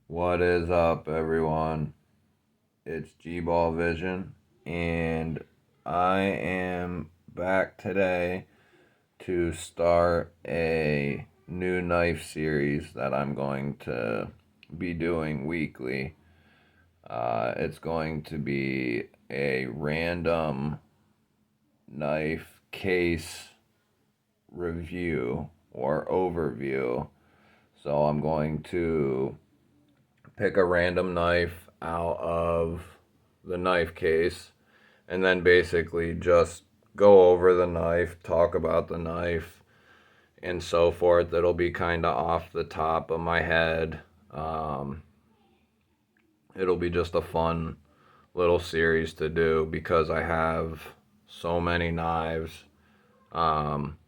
What is up, everyone? It's GBALL VISION, and I am back today to start a new knife series that I'm going to be doing weekly. It's going to be a random knife case review or overview. So I'm going to pick a random knife out of the knife case and then basically just go over the knife, talk about the knife, and so forth. It'll be kind of off the top of my head. It'll be just a fun little series to do because I have so many knives. Um,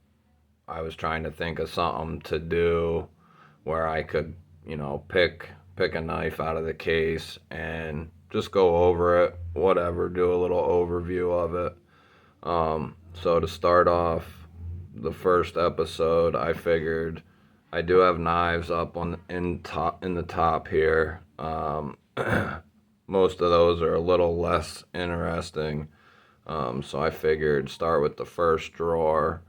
I was trying to think of something to do where I could, pick a knife out of the case and just go over it, whatever, do a little overview of it. So to start off the first episode, I figured I do have knives up in the top here. Most of those are a little less interesting. So I figured start with the first drawer,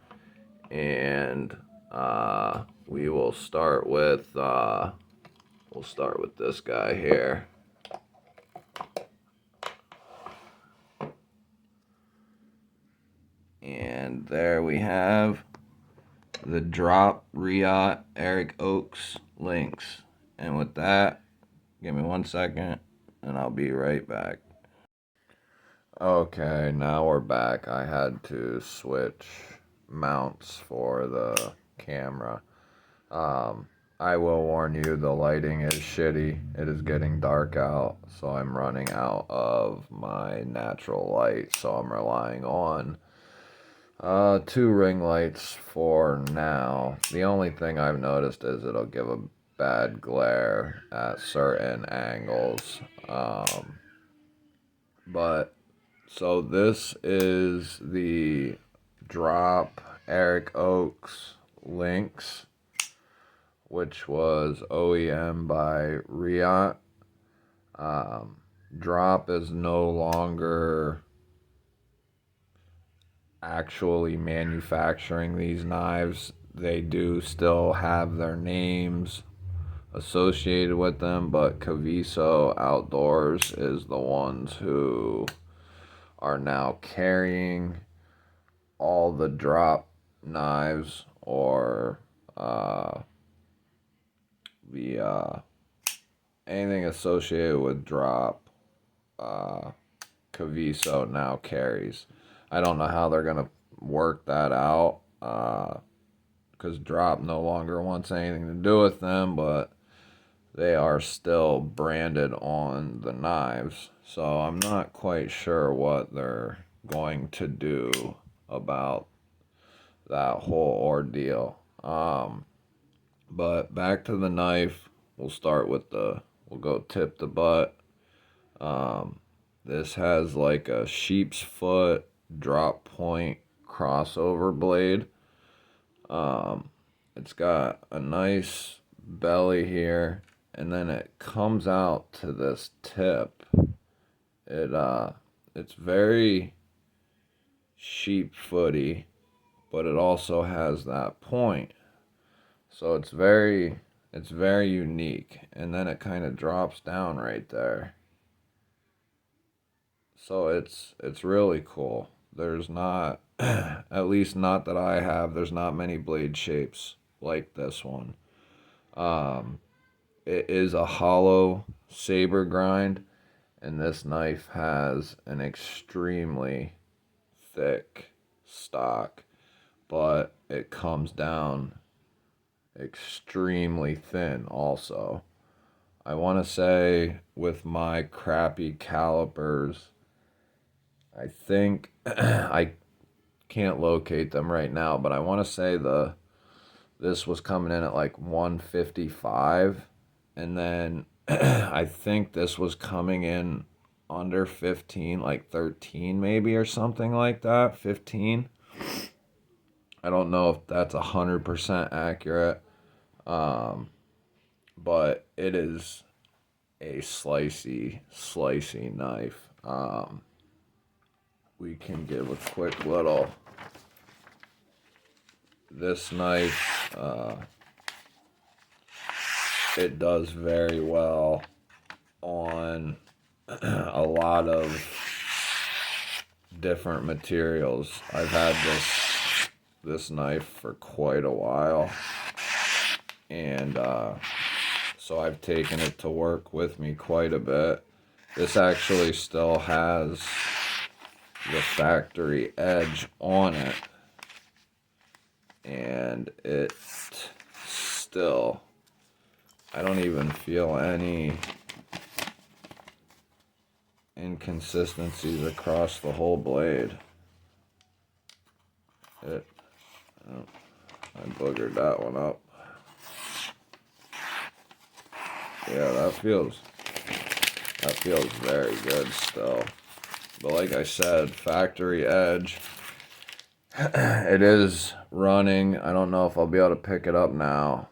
and we will start with this guy here. And there we have the drop Reate Ochs Lynx. And with that, give me 1 second and I'll be right back. Okay, now we're back. I had to switch mounts for the camera. I will warn you, the lighting is shitty. It is getting dark out, so I'm running out of my natural light, so I'm relying on two ring lights for now. The only thing I've noticed is it'll give a bad glare at certain angles. But so this is the drop Ochs Lynx, which was OEM by Reate. Drop is no longer actually manufacturing these knives. They do still have their names associated with them, but Caviso Outdoors is the ones who are now carrying all the drop knives, or the anything associated with drop. Caviso now carries. I don't know how they're gonna work that out, because drop no longer wants anything to do with them, but they are still branded on the knives. So I'm not quite sure what they're going to do about that whole ordeal. But back to the knife. We'll go tip to butt. This has like a sheep's foot drop point crossover blade. It's got a nice belly here, and then it comes out to this tip. It's very sheep footy, but it also has that point. So it's very unique, and then it kind of drops down right there. So it's really cool. There's not, at least not that I have, there's not many blade shapes like this one. It is a hollow saber grind, and this knife has an extremely thick stock, but it comes down extremely thin also. I want to say with my crappy calipers, I think I can't locate them right now, but I want to say this was coming in at like 155, and then I think this was coming in under 15, like 13 maybe, or something like that. 15. I don't know if that's 100% accurate, but it is a slicey knife. We can give a quick little. This knife, it does very well on a lot of different materials. I've had this knife for quite a while, and so I've taken it to work with me quite a bit. This actually still has the factory edge on it, and it still, I don't even feel any inconsistencies across the whole blade. I boogered that one up. Yeah, that feels very good still. But like I said, factory edge. It is running. I don't know if I'll be able to pick it up now.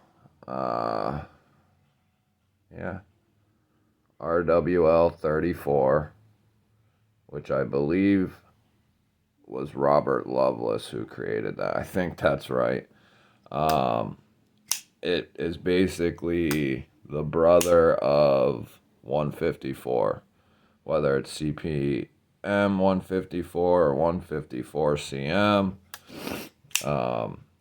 Yeah. RWL 34, which I believe was Robert Lovelace who created that. I think that's right. It is basically the brother of 154, whether it's CPM 154 or 154 CM.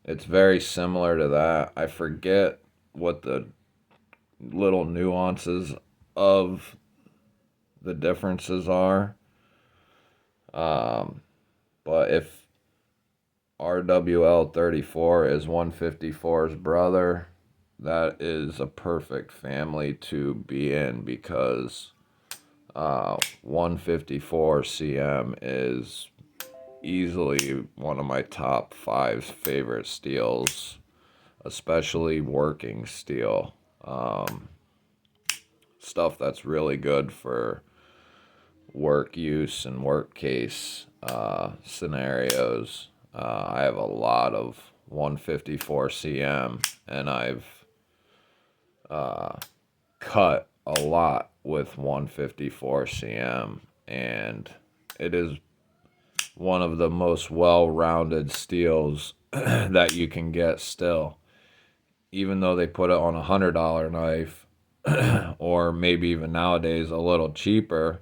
It's very similar to that. I forget what the little nuances of the differences are. But if RWL 34 is 154's brother, that is a perfect family to be in, because 154 CM is easily one of my top 5 favorite steels, especially working steel. Stuff that's really good for work use and work case scenarios. I have a lot of 154 CM, and I've cut a lot with 154 CM, and it is one of the most well-rounded steels that you can get still. Even though they put it on $100 knife, or maybe even nowadays a little cheaper,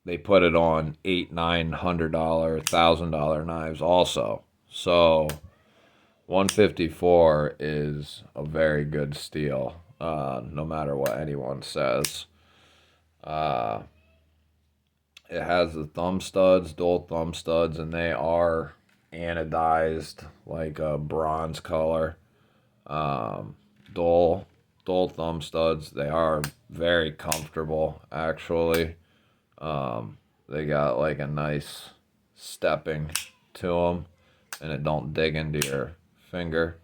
they put it on $800, $900, $1,000 knives also. So 154 is a very good steel, no matter what anyone says. It has the thumb studs, dual thumb studs, and they are anodized like a bronze color. Dual thumb studs. They are very comfortable, actually. They got like a nice stepping to them, and it don't dig into your finger.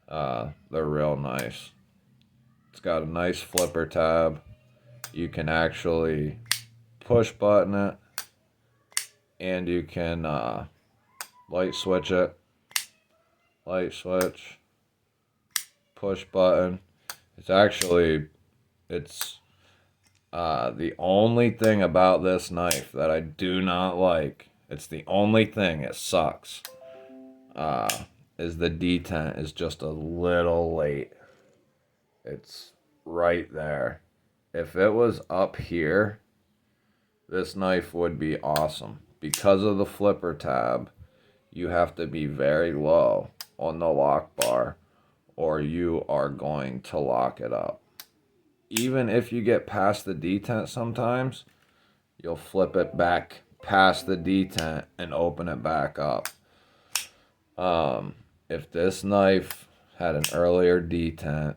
They're real nice. It's got a nice flipper tab. You can actually push button it, and you can light switch it. Light switch, push button. It's the only thing about this knife that I do not like. It's the only thing. It sucks. Is the detent is just a little late. It's right there. If it was up here, this knife would be awesome. Because of the flipper tab, you have to be very low on the lock bar, or you are going to lock it up. Even if you get past the detent sometimes, you'll flip it back past the detent and open it back up. If this knife had an earlier detent,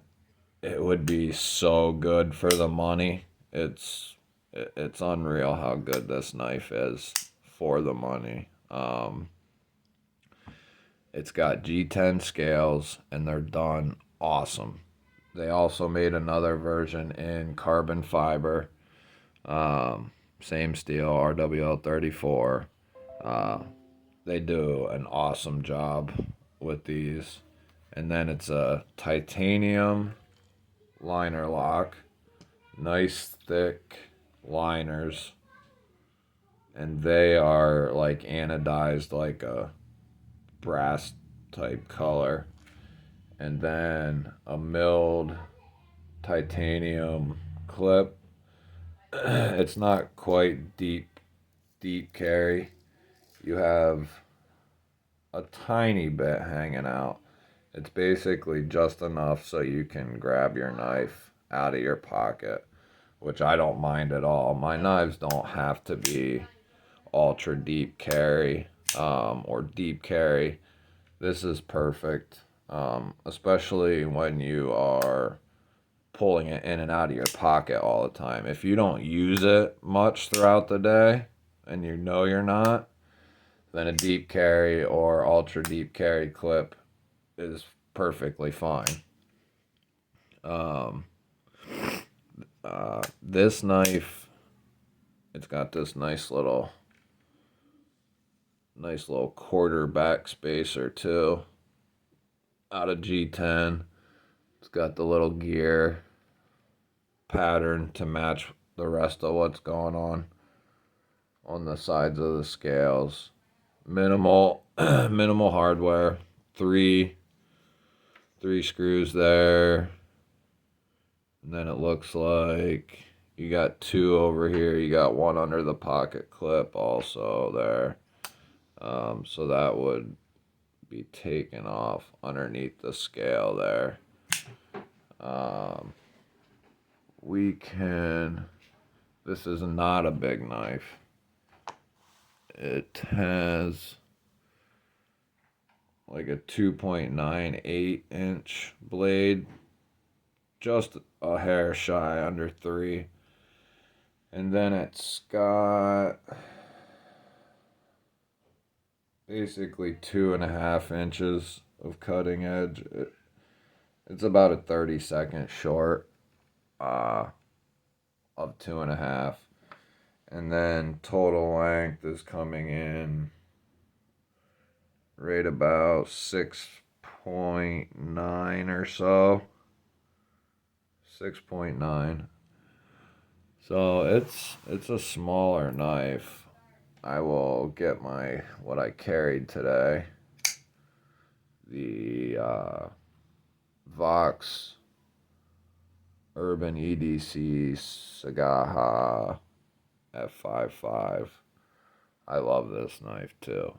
it would be so good for the money. It's unreal how good this knife is for the money. It's got G10 scales, and they're done awesome. They also made another version in carbon fiber. Same steel, RWL 34. They do an awesome job with these. And then it's a titanium liner lock. Nice thick liners. And they are like anodized like a brass type color. And then a milled titanium clip. It's not quite deep carry. You have a tiny bit hanging out. It's basically just enough so you can grab your knife out of your pocket, which I don't mind at all. My knives don't have to be ultra deep carry or deep carry. This is perfect, especially when you are pulling it in and out of your pocket all the time. If you don't use it much throughout the day, and you know you're not, then a deep carry or ultra deep carry clip is perfectly fine. This knife, it's got this nice little quarter back spacer too, out of G10. It's got the little gear pattern to match the rest of what's going on the sides of the scales. Minimal minimal hardware. Three screws there. And then it looks like you got two over here. You got one under the pocket clip also there. So that would be taken off underneath the scale there. This is not a big knife. It has like a 2.98 inch blade, just a hair shy under 3. And then it's got basically 2.5 inches of cutting edge. It's about a 32nd short of 2.5. And then total length is coming in right about 6.9 or so. 6.9. So it's a smaller knife. I will get what I carried today. The Vox Urban EDC Sagaha F55. I love this knife too.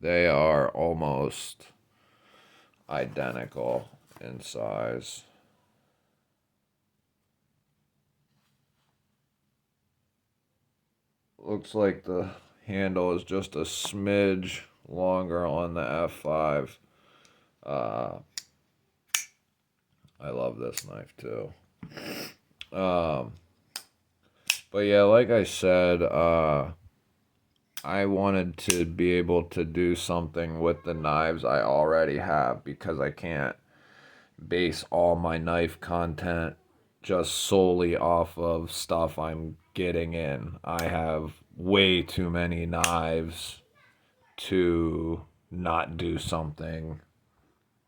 They are almost identical in size. Looks like the handle is just a smidge longer on the F5. I love this knife too. But yeah, like I said, I wanted to be able to do something with the knives I already have, because I can't base all my knife content just solely off of stuff I'm getting in. I have way too many knives to not do something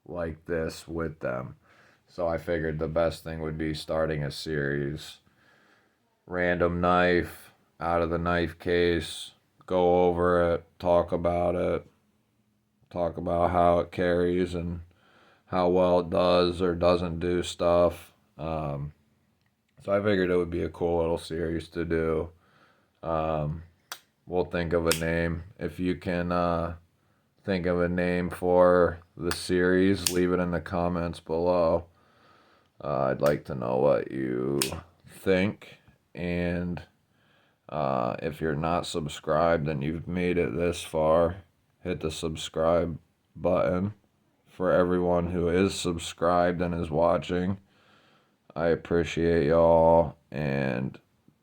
like this with them. So I figured the best thing would be starting a series. Random knife out of the knife case, go over it, talk about how it carries and how well it does or doesn't do stuff. So I figured it would be a cool little series to do. We'll think of a name. If you can think of a name for the series, leave it in the comments below. I'd like to know what you think. And if you're not subscribed and you've made it this far, hit the subscribe button. For everyone who is subscribed and is watching, I appreciate y'all, and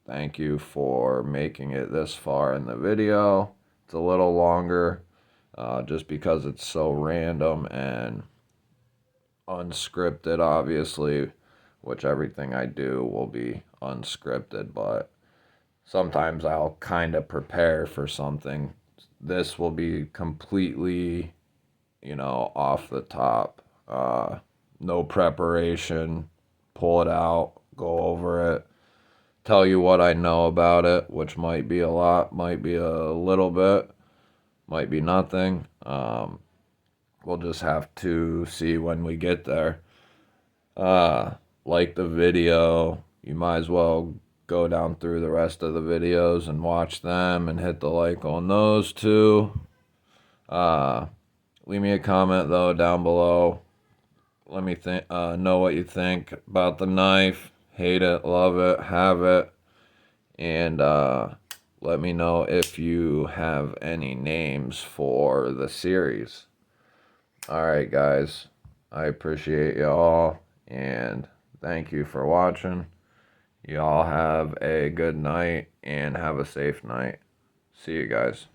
thank you for making it this far in the video. It's a little longer just because it's so random and unscripted, obviously, which everything I do will be unscripted, but sometimes I'll kind of prepare for something. This will be completely, off the top. no preparation, pull it out, go over it, tell you what I know about it, which might be a lot, might be a little bit, might be nothing. We'll just have to see when we get there. Like the video, you might as well go down through the rest of the videos and watch them and hit the like on those too. Leave me a comment though down below. Let me know what you think about the knife. Hate it, love it, have it. And let me know if you have any names for the series. Alright guys, I appreciate y'all and thank you for watching. Y'all have a good night and have a safe night. See you guys.